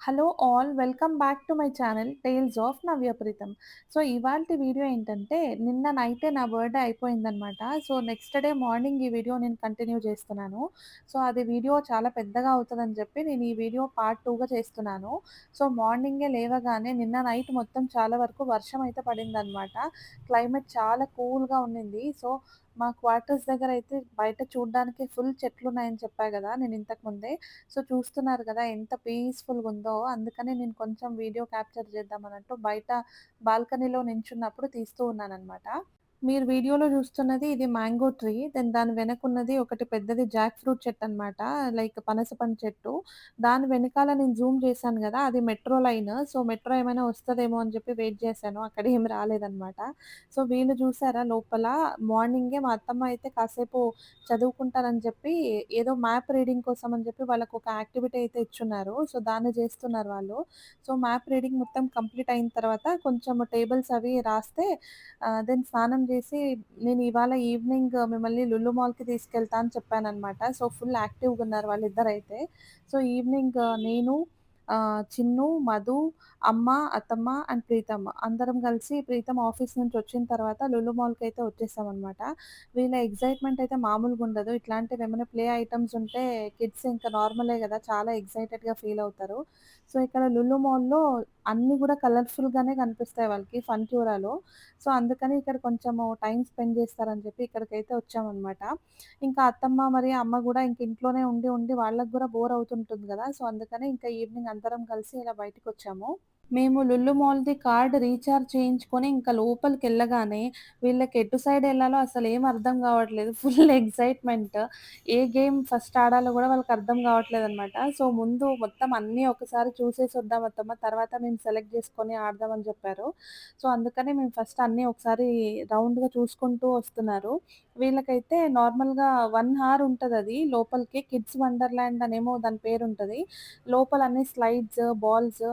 Hello all welcome back to my channel tales of Navya Preetham. So ఇవాల్టి video ఏంటంటే నిన్న నైటే నా బర్త్‌డే అయిపోయిందనమాట. సో నెక్స్ట్ డే మార్నింగ్ ఈ వీడియో నేను కంటిన్యూ చేస్తున్నాను. సో అది వీడియో చాలా పెద్దగా అవుతదని చెప్పి నేను ఈ వీడియో పార్ట్ 2గా చేస్తున్నాను. సో మార్నింగే లేవగానే నిన్న నైట్ మొత్తం చాలా వరకు వర్షం అయితే పడిందనమాట. క్లైమేట్ చాలా కూల్‌గా ఉండింది. సో మా క్వార్టర్స్ దగ్గరైతే బయట చూడ్డానికి ఫుల్ చెట్లున్నాయని చెప్పా గదా! నేను ఇంతకు ముందే. సో, చూస్తున్నారు గదా! ఎంత పీస్‌ఫుల్‌గుందో. అందుకనే నేను కొంచెం వీడియో క్యాప్చర్ చేద్దామన్నట్టు బయట బాల్కనీలో నించున్నప్పుడు తీస్తూ ఉన్నాననమాట. మీరు వీడియోలో చూస్తున్నది ఇది మ్యాంగో ట్రీ. దెన్ దాని వెనకున్నది ఒకటి పెద్దది జాక్ ఫ్రూట్ చెట్టనమాట. లైక్ పనస పండు చెట్టు. దాని వెనకాల నేను జూమ్ చేశాను గదా! అది మెట్రో లైన్. సో, మెట్రో ఏమైనా వస్తదేమో అని చెప్పి వెయిట్ చేశాను. అక్కడేం రాలేదనమాట. సో, వీళ్ళు చూసారా లోపల మార్నింగే మా అత్తమ్మ అయితే కాసేపు చదువుకుంటారని చెప్పి ఏదో మ్యాప్ రీడింగ్ కోసం అని చెప్పి వాళ్ళకొక యాక్టివిటీ అయితే ఇచ్చున్నారు. సో, దాన్ని జేస్తున్నారు వాళ్ళు. సో, మ్యాప్ రీడింగ్ మొత్తం కంప్లీట్ అయిన తర్వాత కొంచెం టేబుల్స్ అవి రాస్తే దెన్ స్నానం జేసి నేను ఇవాళ ఈవినింగ్ మిమ్మల్ని లులు మాల్‌కి తీసుకెళ్తా అని చెప్పాననమాట. సో, ఫుల్ యాక్టివ్‌గున్నారు వాళ్ళిద్దరైతే. సో, ఈవినింగ్ నేను చిన్ను, మధు, అమ్మ, అత్తమ్మ అండ్ ప్రీతమ్మ అందరం కలిసి ప్రీతమ్ ఆఫీస్ నుంచి వచ్చిన తర్వాత లులు మాల్‌కైతే వచ్చేసామనమాట. వీళ్ళ ఎక్సైట్‌మెంట్ అయితే మామూలుగుండదు. ఇట్లాంటివేమైనా ప్లే ఐటెమ్స్ ఉంటే కిడ్స్ ఇంకా నార్మలే గదా! చాలా ఎక్సైటెడ్‌గా ఫీల్ అవుతారు. సో, ఇక్కడ లులు మాల్‌లో అన్నీ గూడా కలర్‌ఫుల్‌గానే కనిపిస్తాయి వాళ్ళకి ఫన్‌క్యూరాలో. సో, అందుకని ఇక్కడ కొంచెము టైమ్ స్పెండ్ చేస్తారని చెప్పి ఇక్కడికైతే వచ్చామనమాట. ఇంకా అత్తమ్మ మరి అమ్మ గూడా ఇంక ఇంట్లోనే ఉండి, ఉండి వాళ్ళకి గూడా బోర్ అవుతుంటుంది గదా! సో, అందుకని ఇంకా ఈవినింగ్ అందరం కలిసి ఇలా బయటికొచ్చాము. మేము లుల్లు మాల్‌ది కార్డ్ రీచార్జ్ చేయించుకొని ఇంకా లోపలికెళ్ళగానే వీళ్ళకి ఎటు సైడ్ ఎళ్ళాలో అసలేం అర్థం గావట్లేదు. Full excitement. ఏ గేమ్ ఫస్ట్ ఆడాలో గూడా వాళ్ళకి అర్థం గావట్లేదనమాట. సో, ముందు మొత్తం అన్నీ ఒకసారి చూసేసొద్దాం అత్తమ్మ, తర్వాత మేము సెలెక్ట్ జేసుకొని ఆడదాం అని జెప్పారు. సో, అందుకని మేము ఫస్ట్ అన్నీ ఒకసారి రౌండ్‌గా చూసుకుంటూ వస్తున్నారు. వీళ్ళకైతే నార్మల్‌గా 1 హార్ ఉంటదది లోపలికి. కిడ్స్ వండర్‌లాండ్ అనేమో దాని పేరుంటది. లోపల అన్ని స్లైడ్స్, బాల్స్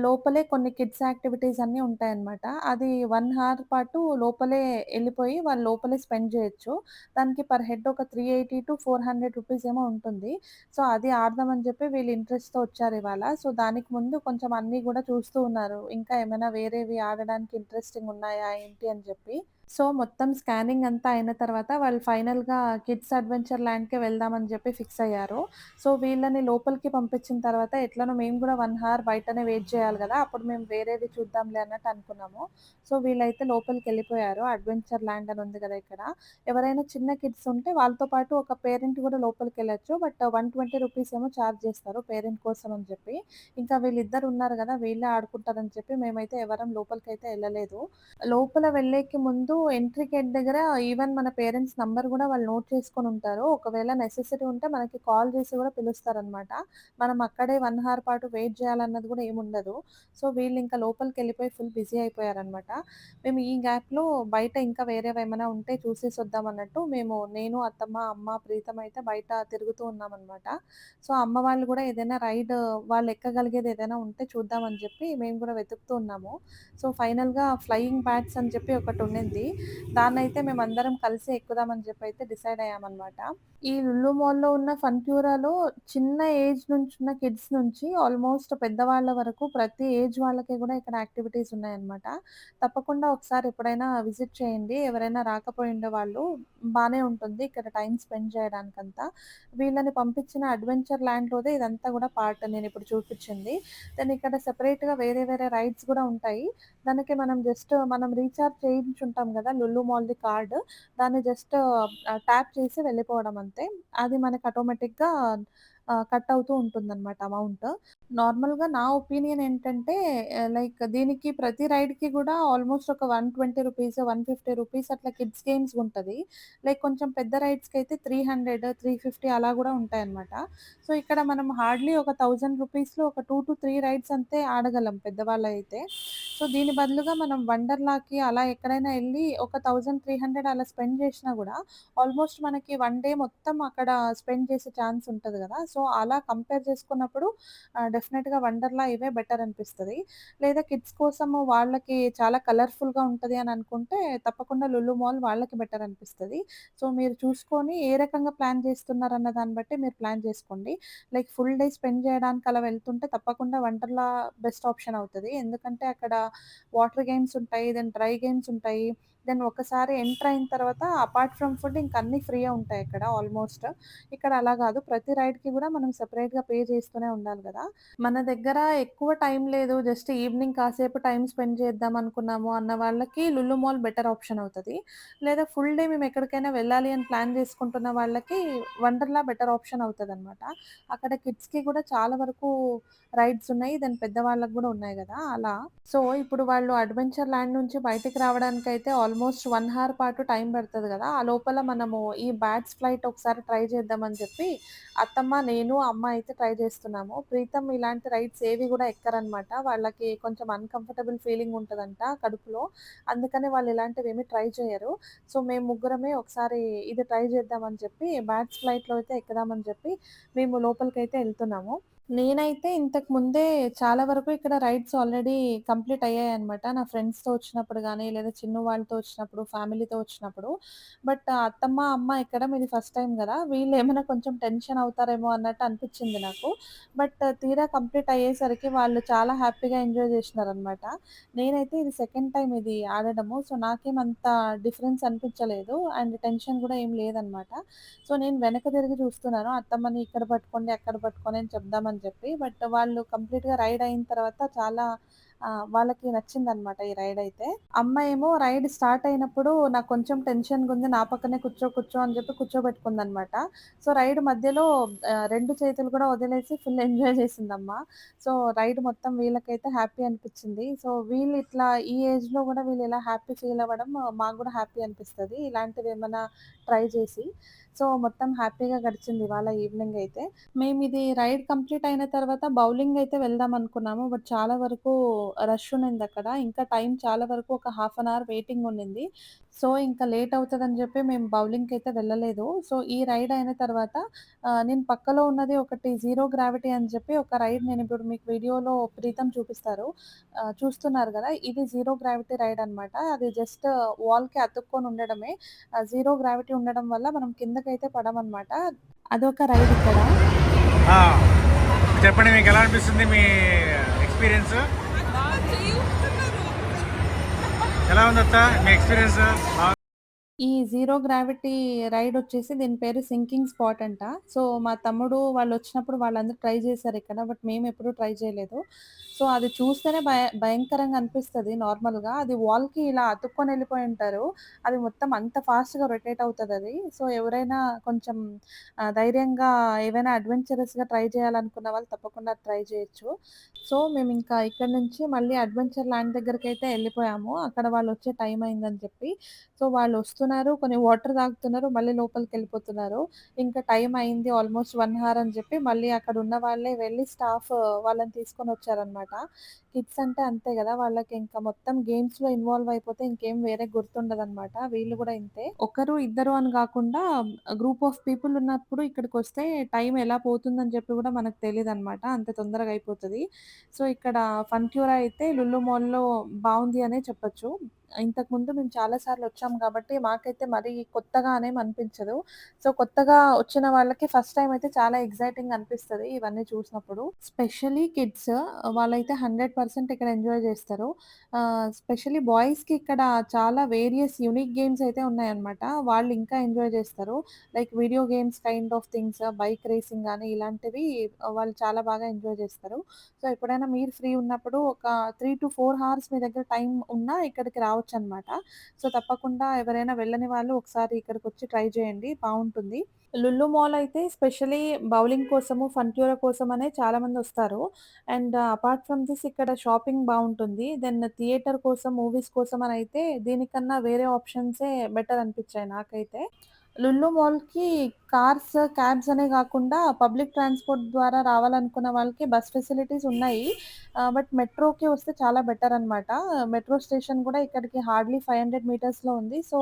లోపలే కొన్ని కిడ్స్ యాక్టివిటీస్ అన్నీ ఉంటాయన్నమాట. అది 1 హార్ పాటు లోపలే ఎళ్ళిపోయి వాళ్ళు లోపలే స్పెండ్ జేయొచ్చు. దానికి పర్ హెడ్ ఒక 380-400 రూపీస్ ఏమో ఉంటుంది. సో, అది ఆడదామని చెప్పి వీళ్ళు ఇంట్రెస్ట్‌తో వచ్చారివాళ. సో, దానికి ముందు కొంచెం అన్నీ గూడా చూస్తూ ఉన్నారు. ఇంకా ఏమైనా వేరేవి ఆడడానికి ఇంట్రెస్టింగ్ ఉన్నాయా ఏంటి అని చెప్పి. సో, మొత్తం స్కానింగ్ అంతా అయిన తర్వాత వాళ్ళు ఫైనల్‌గా కిడ్స్ అడ్వెంచర్ ల్యాండ్‌కే వెళ్దామని చెప్పి ఫిక్స్ అయ్యారు. సో, వీళ్ళని లోపలికి పంపించిన తర్వాత ఎట్లనో మేము గూడా 1 హార్ బయటనే వెయిట్ చేయాలి గదా! అప్పుడు మేము వేరేవి చూద్దాంలే అన్నట్టు అనుకున్నాము. సో, వీళ్ళైతే లోపలికెళ్ళిపోయారు. అడ్వెంచర్ ల్యాండ్ అని ఉంది గదా ఇక్కడ. ఎవరైనా చిన్న కిడ్స్ ఉంటే వాళ్ళతో పాటు ఒక పేరెంట్ గూడా లోపలికెళ్ళొచ్చు. బట్ 120 రూపీస్ ఏమో చార్జ్ చేస్తారు పేరెంట్ కోసం అని చెప్పి. ఇంకా వీళ్ళిద్దరు ఉన్నారు గదా! వీళ్ళే ఆడుకుంటారని చెప్పి మేమైతే ఎవరం లోపలికైతే ఎళ్ళలేదు. లోపల వెళ్ళేకి ముందు ఎంట్రీ గేట్ దగ్గర ఈవెన్ మన పేరెంట్స్ నంబర్ గూడా వాళ్ళు నోట్ చేసుకొనుంటారు. ఒకవేళ నెసెసిటీ ఉంటే మనకి కాల్ చేసి గూడా పిలుస్తారనమాట. మనం అక్కడే 1 హార్ పాటు వెయిట్ జేయాలన్నది గూడా ఏముండదు. సో, వీళ్ళింకా లోపలికెళ్ళిపోయి ఫుల్ బిజీ అయిపోయారనమాట. మేము ఈ గ్యాప్‌లో బయట ఇంకా వేరేవేమైనా ఉంటే చూసేసొద్దామన్నట్టు నేను, అత్తమ్మ, అమ్మ, ప్రీతమ్ అయితే బయట తిరుగుతూ ఉన్నామనమాట. సో, అమ్మ వాళ్ళు గూడా ఏదైనా రైడ్ వాళ్ళు ఎక్కగలిగేది ఏదైనా ఉంటే చూద్దామని జెప్పి మేము గూడా వెతుకుతూ ఉన్నాము. సో, ఫైనల్‌గా ఫ్లయింగ్ బ్యాట్స్ అని చెప్పి ఒకటుండింది. దాన్నైతే మేమందరం కలిసి ఎక్కుదామని జెప్పైతే డిసైడ్ అయ్యామనమాట. ఈ లులు మాల్‌లో ఉన్న ఫన్‌క్యూరాలో చిన్న ఏజ్ నుంచున్న కిడ్స్ నుంచి ఆల్‌మోస్ట్ పెద్దవాళ్ళ వరకు ప్రతి ఏజ్ వాళ్ళకి గూడా ఇక్కడ యాక్టివిటీస్ ఉన్నాయన్నమాట. తప్పకుండా ఒకసారి ఎప్పుడైనా విజిట్ చేయండి. ఎవరైనా రాకపోయుండే వాళ్ళు బానే ఉంటుంది ఇక్కడ టైమ్ స్పెండ్ చేయడానికంతా. వీళ్ళని పంపించిన అడ్వెంచర్ ల్యాండ్‌లోదే ఇదంతా గూడా పార్ట్ నేనిప్పుడు చూపిచ్చింది. దెన్ ఇక్కడ సెపరేట్‌గా వేరే వేరే రైడ్స్ గూడా ఉంటాయి. దానికి మనం రీచార్జ్ చేయించుంటాం గదా! లులు మాల్‌ది కార్డ్. దాన్ని జస్ట్ ట్యాప్ చేసి వెళ్ళిపోవడం అంతే. అది మనకి ఆటోమేటిక్‌గా కట్ అవుతూ ఉంటుందన్నమాట అమౌంట్. నార్మల్‌గా నా ఒపీనియన్ ఏంటంటే లైక్ దీనికి ప్రతి రైడ్‌కి గూడా ఆల్‌మోస్ట్ ఒక 120 రూపీస్, 150 రూపీస్ అట్లా కిడ్స్ గేమ్స్ ఉంటది. లైక్ కొంచెం పెద్ద రైడ్స్‌కైతే 300, 350 అలా గూడా ఉంటాయన్నమాట. సో, ఇక్కడ మనం హార్డ్‌లీ ఒక 1000 రూపీస్‌లో ఒక 2-3 రైడ్స్ అంతే ఆడగలం పెద్దవాళ్ళైతే. సో, దీని బదులుగా మనం వండర్‌లాకి అలా ఎక్కడైనా ఎళ్లి ఒక 1300 అలా స్పెండ్ చేషినా గూడా ఆల్‌మోస్ట్ మనకి 1 డే మొత్తం అక్కడ స్పెండ్ చేసే ఛాన్స్ ఉంటది గదా! సో, అలా కంపేర్ చేసుకున్నప్పుడు డెఫినెట్‌గా వండర్‌లా ఇవే బెటర్ అనిపిస్తది. లేదా కిడ్స్ కోసము వాళ్ళకి చాలా కలర్‌ఫుల్‌గా ఉంటది అని అనుకుంటే తప్పకుండా లులు మాల్ వాళ్ళకి బెటర్ అనిపిస్తది. సో, మీరు చూసుకొని ఏ రకంగా ప్లాన్ చేస్తున్నారన్న దాన్ని బట్టి మీరు ప్లాన్ చేసుకోండి. లైక్ ఫుల్ డే స్పెండ్ చేయడానికి అలా వెళ్తుంటే తప్పకుండా వండర్‌లా బెస్ట్ ఆప్షన్ అవుతది. ఎందుకంటే అక్కడ వాటర్ గేమ్స్ ఉంటాయి. దెన్ డ్రై గేమ్స్ ఉంటాయి. దెన్ ఒక్కసారి ఎంటర్ అయిన తర్వాత అపార్ట్ ఫ్రమ్ ఫుడ్ ఇంక అన్నీ ఫ్రీయే ఉంటాయి అక్కడ ఆల్‌మోస్ట్. ఇక్కడ అలా గాదు. ప్రతి రైడ్‌కి గూడా మనం సెపరేట్‌గా పే చేస్తూనే ఉండాలి గదా! మన దగ్గర ఎక్కువ టైం లేదు. జస్ట్ ఈవినింగ్ కాసేపు టైమ్ స్పెండ్ చేద్దాం అనుకున్నాము అన్న వాళ్ళకి లులు మాల్ బెటర్ ఆప్షన్ అవుతది. లేదా ఫుల్ డే మేము ఎక్కడికైనా వెళ్ళాలి అని ప్లాన్ చేసుకుంటున్న వాళ్ళకి వండర్‌లా బెటర్ ఆప్షన్ అవుతదనమాట. అక్కడ కిడ్స్‌కి కూడా చాలా వరకు రైడ్స్ ఉన్నాయి. దెన్ పెద్దవాళ్ళకి గూడా ఉన్నాయి గదా! అలా. సో, ఇప్పుడు వాళ్ళు అడ్వెంచర్ ల్యాండ్ నుంచి బయటికి రావడానికైతే ఆల్మోస్ట్ 1 హార్ పాటు టైం పడతది గదా! ఆ లోపల మనము ఈ బ్యాట్స్ ఫ్లైట్ ఒకసారి ట్రై చేద్దామని చెప్పి అత్తమ్మ, నేను, అమ్మ అయితే ట్రై చేస్తున్నాము. ప్రీతమ్ ఇలాంటి రైడ్స్ ఏవి గూడా ఎక్కరనమాట. వాళ్ళకి కొంచెం అన్‌కంఫర్టబుల్ ఫీలింగ్ ఉంటదంట కడుపులో. అందుకని వాళ్ళు ఇలాంటివేమి ట్రై చేయరు. సో, మేము ముగ్గురమే ఒకసారి ఇది ట్రై చేద్దామని చెప్పి బ్యాట్స్ ఫ్లైట్‌లో అయితే ఎక్కుదామని చెప్పి మేము లోపలికైతే ఎళ్తున్నాము. నేనైతే ఇంతకు ముందే చాలా వరకు ఇక్కడ రైడ్స్ ఆల్రెడీ కంప్లీట్ అయ్యాయన్నమాట. నా ఫ్రెండ్స్‌తో వచ్చినప్పుడు గానీ, లేదా చిన్ను వాళ్ళతో వచ్చినప్పుడు, ఫ్యామిలీతో వచ్చినప్పుడు. బట్ అత్తమ్మ, అమ్మ ఎక్కడం ఇది ఫస్ట్ టైమ్ గదా! వీళ్ళేమైనా కొంచెం టెన్షన్ అవుతారేమో అన్నట్టు అనిపిచ్చింది నాకు. బట్ తీరా కంప్లీట్ అయ్యేసరికి వాళ్ళు చాలా హ్యాపీగా ఎంజాయ్ జేషినారనమాట. నేనైతే ఇది సెకండ్ టైమ్ ఇది ఆడడము. సో, నాకేమంత డిఫరెన్స్ అనిపించలేదు. అండ్ టెన్షన్ గూడా ఏం లేదనమాట. సో, నేను వెనక తిరిగి చూస్తున్నాను. అత్తమ్మని ఇక్కడ పట్టుకోండి, అక్కడ పట్టుకోండి అని చెప్దామని చెప్పి. బట్ వాళ్ళు కంప్లీట్‌గా రైడ్ అయిన తర్వాత చాలా వాళ్ళకి నచ్చిందనమాట ఈ రైడ్ అయితే. అమ్మ ఏమో రైడ్ స్టార్ట్ అయినప్పుడు నాకు కొంచెం టెన్షన్‌గుంది. నా పక్కనే కూర్చో, కూర్చో అని చెప్పి కూర్చోబెట్టుకుందనమాట. సో, రైడ్ మధ్యలో 2 చేతులు కూడా వదిలేసి ఫుల్ ఎంజాయ్ చేసిందమ్మ. సో, రైడ్ మొత్తం వీళ్ళకైతే హ్యాపీ అనిపిచ్చింది. సో, వీళ్ళు ఇట్లా ఈ ఏజ్‌లో గూడా వీళ్ళు ఇలా హ్యాపీ ఫీల్ అవ్వడం మాకు గూడా హ్యాపీ అనిపిస్తది. ఇలాంటివేమన్నా ట్రై చేసి. సో, మొత్తం హ్యాపీగా గడిచింది ఇవాళ ఈవినింగ్ అయితే. మేమిది రైడ్ కంప్లీట్ అయిన తర్వాత బౌలింగ్ అయితే వెళ్దాం అనుకున్నాము. బట్ చాలా వరకు రష్ ఉన్నిందక్కడ. ఇంకా టైం చాలా వరకు ఒక హాఫ్ అన్ అవర్ వెయిటింగ్ ఉండింది. సో, ఇంకా లేట్ అవుతదని జెప్పి మేము బౌలింగ్‌కైతే వెళ్ళలేదు. సో, ఈ రైడ్ అయిన తర్వాత నేను పక్కలో ఉన్నది ఒకటి జీరో గ్రావిటీ అని చెప్పి ఒక రైడ్ నేనిప్పుడు మీకు వీడియోలో ప్రీతం చూపిస్తారు. చూస్తున్నారు గదా! ఇది జీరో గ్రావిటీ రైడ్ అనమాట. అది జస్ట్ వాల్‌కి అతుక్కొని ఉండడమే. జీరో గ్రావిటీ ఉండడం వల్ల మనం కిందకైతే పడమనమాట. అదొక రైడ్ ఇక్కడ. ఆ, చెప్పండి మీకు ఎలా అనిపిస్తుంది మీ ఎక్స్పీరియన్స్? ఎలా ఉంది అత్త మీ ఎక్స్పీరియన్స్? ఈ జీరో గ్రావిటీ రైడొచ్చేసి దీని పేరు సింకింగ్ స్పాట్ అంట. సో, మా తమ్ముడు వాళ్ళొచ్చినప్పుడు వాళ్ళందరూ ట్రై చేశారిక్కడ. బట్ మేమెప్పుడూ ట్రై చేయలేదు. సో, అది చూస్తేనే భయంకరంగా అనిపిస్తది నార్మల్‌గా. అది వాల్‌కి ఇలా అతుక్కొని ఎళ్ళిపోయుంటారు. అది మొత్తం అంత ఫాస్ట్‌గా రొటేట్ అవుతదది. సో, ఎవరైనా కొంచెం ధైర్యంగా ఏవైనా అడ్వెంచరస్‌గా ట్రై చేయాలనుకున్న వాళ్ళు తప్పకుండా ట్రై చేయొచ్చు. సో, మేమింకా ఇక్కడి నుంచి మళ్ళీ అడ్వెంచర్ ల్యాండ్ దగ్గరికైతే ఎళ్ళిపోయాము. అక్కడ వాళ్ళొచ్చే టైం అయిందని చెప్పి. సో, వాళ్ళొస్తున్నారు, కొన్ని వాటర్ తాగుతున్నారు, మళ్ళీ లోపలికెళ్ళిపోతున్నారు. ఇంకా టైం అయింది ఆల్‌మోస్ట్ 1 హార్ అని చెప్పి మళ్ళీ అక్కడున్న వాళ్ళే వెళ్లి స్టాఫ్ వాళ్ళని తీసుకొనొచ్చారనమాట. కిడ్స్ అంటే అంతే గదా! వాళ్ళకింక మొత్తం గేమ్స్‌లో ఇన్వాల్వ్ అయిపోతే ఇంకేం వేరే గుర్తుండదనమాట. వీళ్ళు గూడా ఇంతే. ఒకరు, ఇద్దరు అని గాకుండా గ్రూప్ ఆఫ్ పీపుల్ ఉన్నప్పుడు ఇక్కడికొస్తే టైం ఎలా పోతుందని చెప్పి గూడా మనకు తెలీదనమాట. అంత తొందరగా అయిపోతది. సో, ఇక్కడ ఫన్‌క్యూరా అయితే లులు మాల్‌లో బావుంది అనే చెప్పొచ్చు. ఇంతకుముందు మేము చాలా సార్లొచ్చాం గాబట్టి, మాకైతే మరీ కొత్తగా అనేం అనిపించదు. సో, కొత్తగా వచ్చిన వాళ్ళకి ఫస్ట్ టైమ్ అయితే చాలా ఎక్సైటింగ్ అనిపిస్తది ఇవన్నీ చూసినప్పుడు. స్పెషల్లీ కిడ్స్ వాళ్ళైతే 100% ఇక్కడ ఎంజాయ్ జేస్తారు. స్పెషల్లీ బాయ్స్‌కి ఇక్కడ చాలా వేరియస్ యూనిక్ గేమ్స్ అయితే ఉన్నాయన్నమాట. వాళ్ళు ఇంకా ఎంజాయ్ జేస్తారు. Like video games kind of things, bike racing గాని ఇలాంటివి వాళ్ళు చాలా బాగా ఎంజాయ్ జేస్తారు. సో, ఎప్పుడైనా మీరు ఫ్రీ ఉన్నప్పుడు ఒక 3-4 హార్స్ మీ దగ్గర టైం ఉన్నా ఇక్కడికి రావచ్చనమాట. సో, తప్పకుండా ఎవరైనా వెళ్ళని వాళ్ళు ఒకసారి ఇక్కడికొచ్చి ట్రై చేయండి. బావుంటుంది. లుల్లు మాల్ అయితే స్పెషల్లీ బౌలింగ్ కోసము, ఫన్‌క్యూరా కోసమనే చాలామందొస్తారు. అండ్ అపార్ట్ ఫ్రమ్ దిస్ ఇక్కడ షాపింగ్ బావుంటుంది. దెన్ థియేటర్ కోసం, మూవీస్ కోసం అనయితే దీనికన్నా వేరే ఆప్షన్సే బెటర్ అనిపిచ్చాయి నాకైతే. లులు మాల్‌కి కార్స్, క్యాబ్స్ అనే గాకుండా పబ్లిక్ ట్రాన్స్‌పోర్ట్ ద్వారా రావాలనుకున్న వాళ్ళకి బస్ ఫెసిలిటీస్ ఉన్నాయి. బట్ మెట్రోకి వస్తే చాలా బెటర్ అనమాట. మెట్రో స్టేషన్ గూడా ఇక్కడికి హార్డ్‌లీ 500 మీటర్స్‌లో ఉంది. సో,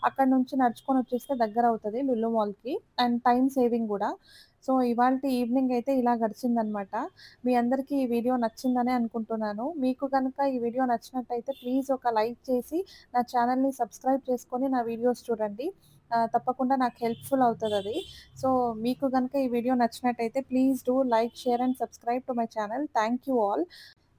అక్కడి నుంచి నడుచుకొని వచ్చేస్తే దగ్గరవుతది లులు మాల్‌కి. అండ్ టైమ్ సేవింగ్ గూడా. సో, ఇవాల్టి ఈవినింగ్ అయితే ఇలా గడిచిందనమాట. మీ అందరికీ ఈ వీడియో నచ్చిందనే అనుకుంటున్నాను. మీకు గనుక ఈ వీడియో నచ్చినట్టయితే ప్లీజ్ ఒక లైక్ చేసి నా ఛానెల్‌ని సబ్స్క్రైబ్ చేసుకొని నా వీడియోస్ చూడండి. తప్పకుండా నాకు హెల్ప్‌ఫుల్ అవుతదది. సో, మీకు గనుక ఈ వీడియో నచ్చినట్టయితే please do like, share and subscribe to my channel. Thank you all.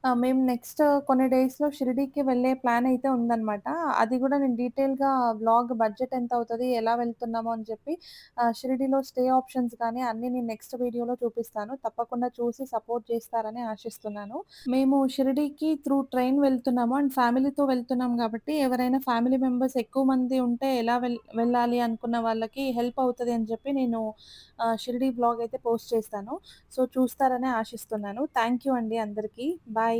మేము నెక్స్ట్ కొన్ని డేస్‌లో షిరిడీకి వెళ్ళే ప్లాన్ అయితే ఉందనమాట. అది గూడా నేను డీటెయిల్‌గా వ్లాగ్ బడ్జెట్ ఎంత అవుతది, ఎలా వెళ్తున్నాము అని చెప్పి షిరిడీలో స్టే ఆప్షన్స్ గానీ అన్నీ నేను నెక్స్ట్ వీడియోలో చూపిస్తాను. తప్పకుండా చూసి సపోర్ట్ చేస్తారని ఆశిస్తున్నాను. మేము షిరిడీకి త్రూ ట్రైన్ వెళ్తున్నాము. అండ్ ఫ్యామిలీతో వెళ్తున్నాం గాబట్టి, ఎవరైనా ఫ్యామిలీ మెంబర్స్ ఎక్కువ మంది ఉంటే ఎలా వెళ్ళాలి అనుకున్న వాళ్ళకి హెల్ప్ అవుతది అని చెప్పి నేను షిరిడీ వ్లాగ్ అయితే పోస్ట్ చేస్తాను. సో, చూస్తారని ఆశిస్తున్నాను. థాంక్ యూ అండి అందరికీ. బాయ్.